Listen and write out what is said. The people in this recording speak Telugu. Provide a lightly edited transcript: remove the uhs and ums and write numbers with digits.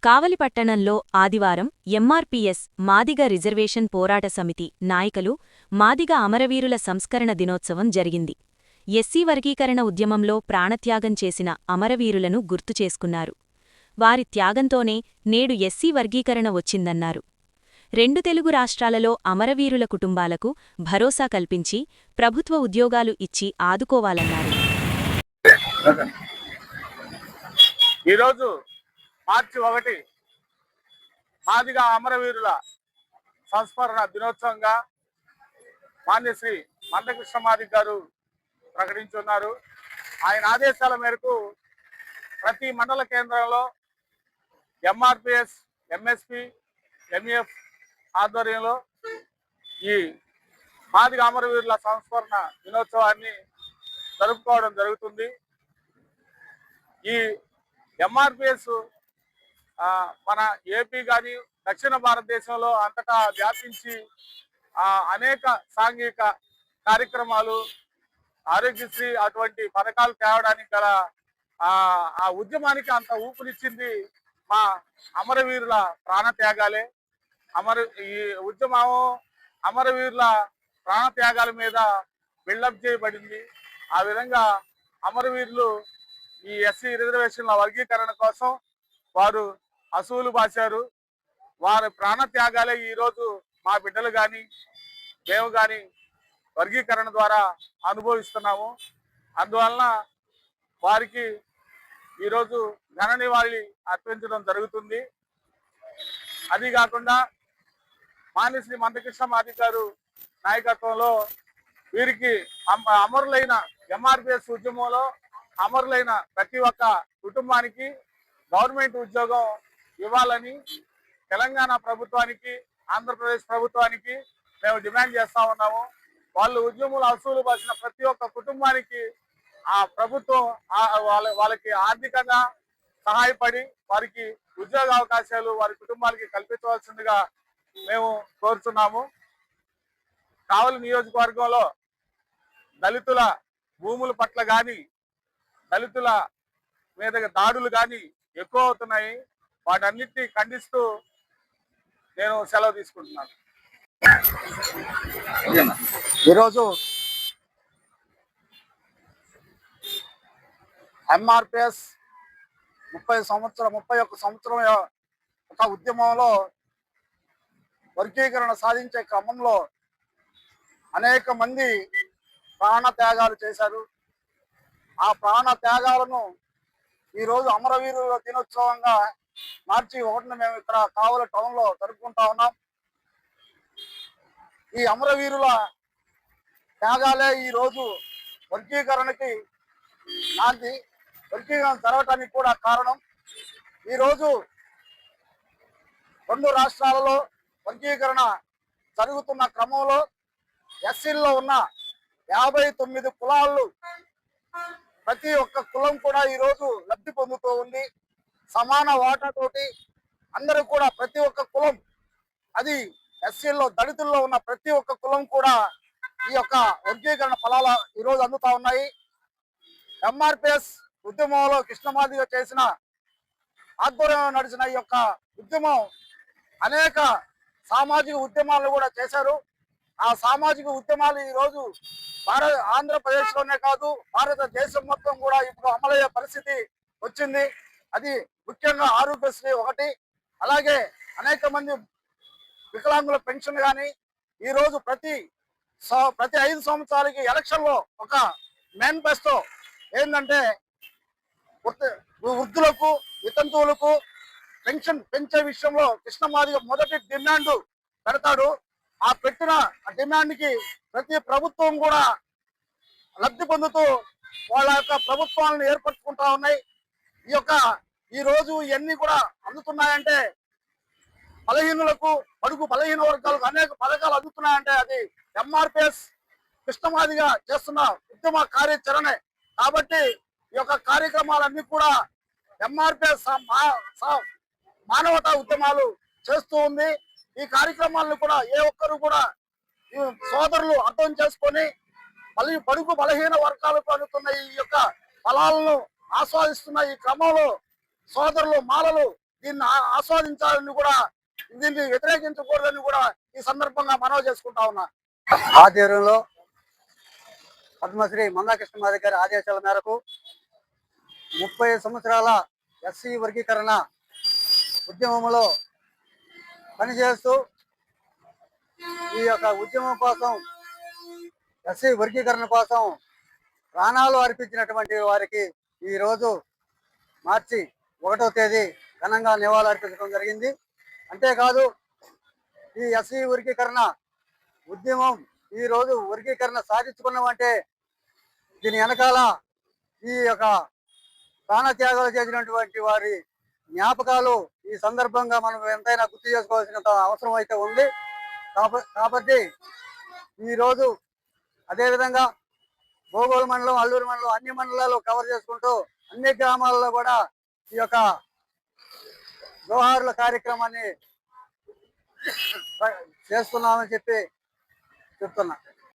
కావలి పట్టణంలో ఆదివారం ఎంఆర్పీఎస్ మాదిగ రిజర్వేషన్ పోరాట సమితి నాయకులు మాదిగ అమరవీరుల సంస్కరణ దినోత్సవం జరిగింది. ఎస్సీ వర్గీకరణ ఉద్యమంలో ప్రాణత్యాగం చేసిన అమరవీరులను గుర్తుచేసుకున్నారు. వారి త్యాగంతోనే నేడు ఎస్సీ వర్గీకరణ వచ్చిందన్నారు. 2 తెలుగు రాష్ట్రాలలో అమరవీరుల కుటుంబాలకు భరోసా కల్పించి ప్రభుత్వ ఉద్యోగాలు ఇచ్చి ఆదుకోవాలన్నారు. ఈరోజు మార్చి 1 మాదిగ అమరవీరుల సంస్మరణ దినోత్సవంగా మాన్యశ్రీ మందకృష్ణ మాదిగ గారు ప్రకటించున్నారు. ఆయన ఆదేశాల మేరకు ప్రతి మండల కేంద్రంలో ఎంఆర్పిఎస్, ఎంఎస్పి, ఎంఈఎఫ్ ఆధ్వర్యంలో ఈ మాదిగ అమరవీరుల సంస్మరణ దినోత్సవాన్ని జరుపుకోవడం జరుగుతుంది. ఈ ఎంఆర్పిఎస్ మన ఏపీ కానీ దక్షిణ భారతదేశంలో అంతటా వ్యాపించి అనేక సాంఘిక కార్యక్రమాలు, ఆరోగ్యశ్రీ అటువంటి పథకాలు తేవడానికి గల ఆ ఉద్యమానికి అంత ఊపునిచ్చింది మా అమరవీరుల ప్రాణత్యాగాలే. ఈ ఉద్యమం అమరవీరుల ప్రాణత్యాగాల మీద బిల్డప్ చేయబడింది. ఆ విధంగా అమరవీరులు ఈ ఎస్సీ రిజర్వేషన్ల వర్గీకరణ కోసం వారు అసూలు బాశారు. వారి ప్రాణత్యాగాలే ఈరోజు మా బిడ్డలు కానీ మేము కానీ వర్గీకరణ ద్వారా అనుభవిస్తున్నాము. అందువలన వారికి ఈరోజు ఘన నివాళి అర్పించడం జరుగుతుంది. అది కాకుండా మాన్యశ్రీ మందకృష్ణ మాదిగ గారు నాయకత్వంలో వీరికి అమరులైన ఎంఆర్పిఎస్ ఉద్యమంలో అమరులైన ప్రతి ఒక్క కుటుంబానికి గవర్నమెంట్ ఉద్యోగం ఇవ్వాలని తెలంగాణ ప్రభుత్వానికి, ఆంధ్రప్రదేశ్ ప్రభుత్వానికి మేము డిమాండ్ చేస్తా ఉన్నాము. వాళ్ళు ఉద్యమంలో అసూలు బాసిన ప్రతి ఒక్క కుటుంబానికి ఆ ప్రభుత్వం వాళ్ళకి ఆర్థికంగా సహాయపడి వారికి ఉద్యోగ అవకాశాలు వారి కుటుంబాలకి కల్పించవలసిందిగా మేము కోరుతున్నాము. కావలి నియోజకవర్గంలో దళితుల భూముల పట్ల కానీ దళితుల మీద దాడులు కానీ ఎక్కువ అవుతున్నాయి. వాటన్నిటిని ఖండిస్తూ నేను సెలవు తీసుకుంటున్నాను. ఈరోజు ఎంఆర్పిఎస్ 31 సంవత్సరం ఒక ఉద్యమంలో వర్గీకరణ సాధించే క్రమంలో అనేక మంది ప్రాణ త్యాగాలు చేశారు. ఆ ప్రాణ త్యాగాలను ఈరోజు అమరవీరుల దినోత్సవంగా మార్చి 1 మేము ఇక్కడ కావలి టౌన్లో జరుపుకుంటా ఉన్నాం. ఈ అమరవీరుల త్యాగాలే ఈరోజు వర్గీకరణకి నాంది, వర్గీకరణ జరగటానికి కూడా కారణం. ఈరోజు 2 రాష్ట్రాలలో వర్గీకరణ జరుగుతున్న క్రమంలో ఎస్సీల్లో ఉన్న 59 కులాలు ప్రతి ఒక్క కులం కూడా ఈరోజు లబ్ధి పొందుతూ ఉంది. సమాన వాటాతోటి అందరూ కూడా ప్రతి ఒక్క కులం, అది ఎస్సీల్లో దళితుల్లో ఉన్న ప్రతి ఒక్క కులం కూడా ఈ యొక్క వర్గీకరణ ఫలాలు ఈరోజు అందుతా ఉన్నాయి. ఎంఆర్పిఎస్ ఉద్యమంలో కృష్ణమాదిగ చేసిన ఆధ్వర్యంలో నడిచిన ఈ యొక్క ఉద్యమం అనేక సామాజిక ఉద్యమాలు కూడా చేశారు. ఆ సామాజిక ఉద్యమాలు ఈరోజు ఆంధ్రప్రదేశ్లోనే కాదు భారతదేశం మొత్తం కూడా ఇప్పుడు అమలయ్యే పరిస్థితి వచ్చింది. అది ముఖ్యంగా ఆరోగ్యశ్రీ ఒకటి, అలాగే అనేక మంది వికలాంగుల పెన్షన్ కానీ ఈరోజు ప్రతి 5 సంవత్సరాలకి ఎలక్షన్లో ఒక మేనిఫెస్టో ఏంటంటే వృద్ధులకు, వితంతువులకు పెన్షన్ పెంచే విషయంలో కృష్ణమాదిగ మొదటి డిమాండ్ పెడతాడు. ఆ పెట్టిన డిమాండ్కి ప్రతి ప్రభుత్వం కూడా లబ్ధి పొందుతూ వాళ్ళ యొక్క ప్రభుత్వాలను ఏర్పరచుకుంటా ఉన్నాయి. ఈ రోజు ఇవన్నీ కూడా అందుతున్నాయంటే బలహీనులకు, బడుగు బలహీన వర్గాలకు అనేక పథకాలు అందుతున్నాయంటే అది ఎంఆర్పిఎస్ కృష్ణమాదిగ చేస్తున్న ఉద్యమ కార్యాచరణే. కాబట్టి ఈ యొక్క కార్యక్రమాలన్నీ కూడా ఎంఆర్పిఎస్ మానవతా ఉద్యమాలు చేస్తూ ఉంది. ఈ కార్యక్రమాలను కూడా ఏ ఒక్కరు కూడా సోదరులు అర్థం చేసుకొని బడుగు బలహీన వర్గాలకు అందుతున్న ఈ యొక్క ఫలాలను ఆస్వాదిస్తున్న ఈ క్రమంలో సోదరులు మాలలు దీన్ని ఆస్వాదించాలని కూడా, దీన్ని వ్యతిరేకించకూడదని కూడా ఈ సందర్భంగా మనవి చేసుకుంటా ఉన్నా. ఆధ్వర్యంలో పద్మశ్రీ మందాకృష్ణ మాదిగ గారి ఆదేశాల మేరకు 30 సంవత్సరాల ఎస్సీ వర్గీకరణ ఉద్యమంలో పనిచేస్తూ ఈ యొక్క ఉద్యమం కోసం, ఎస్సీ వర్గీకరణ కోసం ప్రాణాలు అర్పించినటువంటి వారికి ఈ రోజు మార్చి 1వ తేదీ ఘనంగా నివాళులు అర్పించడం జరిగింది. అంతేకాదు ఈ ఎస్సీ వర్గీకరణ ఉద్యమం ఈ రోజు వర్గీకరణ సాధించుకున్నామంటే దీని వెనకాల ఈ యొక్క ప్రాణత్యాగాలు చేసినటువంటి వారి జ్ఞాపకాలు ఈ సందర్భంగా మనం ఎంతైనా గుర్తు చేసుకోవాల్సినంత అవసరం అయితే ఉంది. కాబట్టి ఈరోజు అదేవిధంగా భోగోలు మండలం, అల్లూరు మండలం, అన్ని మండలాలు కవర్ చేసుకుంటూ అన్ని గ్రామాలలో కూడా ఈ యొక్క జోహార్ల కార్యక్రమాన్ని చేస్తున్నామని చెప్తున్నా.